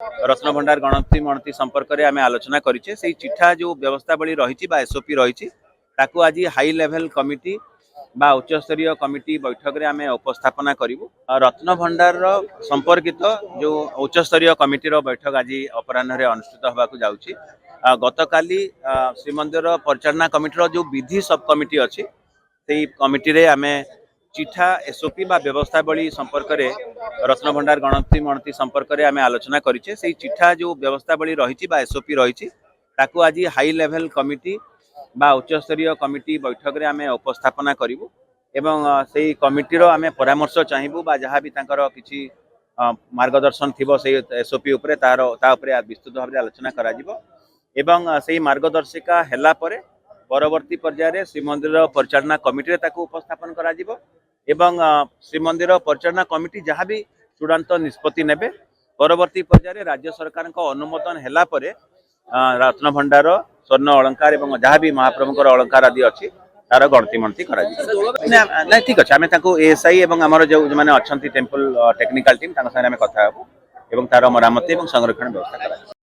रत्न भंडार गणपति मणति संपर्क में आम आलोचना करें से चिठा जो व्यवस्थावली रही एसओपी रही आज हाई लेवल कमिटी बा उच्च स्तरीय कमिटी बैठक में आम उपस्थापना करूँ। रत्न भंडार संपर्कित जो उच्च स्तरीय कमिटी बैठक आज अपराह अनुष्ठित होगा जाऊँगी। गतकाली श्रीमंदिर परिचालना कमिटी जो विधि सब कमिटी अच्छी से कमिटी आम चिठा एसओपी बा व्यवस्थावली संपर्क में रत्न भंडार गणपति मणति संपर्क में आम आलोचना करें से चिठा जो व्यवस्थावली रही एसओपी रही आज हाई लेवल कमिटी बा उच्च स्तरीय कमिटी बैठक में आम उपस्थापना करूँ एवं से कमिटीर आम परामर्श चाहबू बा जहाँ भी किसी मार्गदर्शन थी से एसओपी तार विस्तृत भाव में आलोचना करा से मार्गदर्शिका हैला परे परवर्ती पर्यायर श्रीमंदिर परिचालना कमिटी उपस्थापन करा एवं श्रीमंदिर परिचालना कमिटी जहाँ भी चूड़ांत निष्पत्ति नेबे परवर्ती पर्यायर राज्य सरकार अनुमोदन हैला परे रत्न भंडार स्वर्ण अलंकार एवं जहाँ भी महाप्रभुंकर अलंकार आदि अच्छी तार गणति मणति करा ठीक अच्छे आम एएसआई एवं आमर जो मैंने अच्छा टेम्पल टेक्निकल टीम कथा एवं तार मरामती और संरक्षण व्यवस्था करा।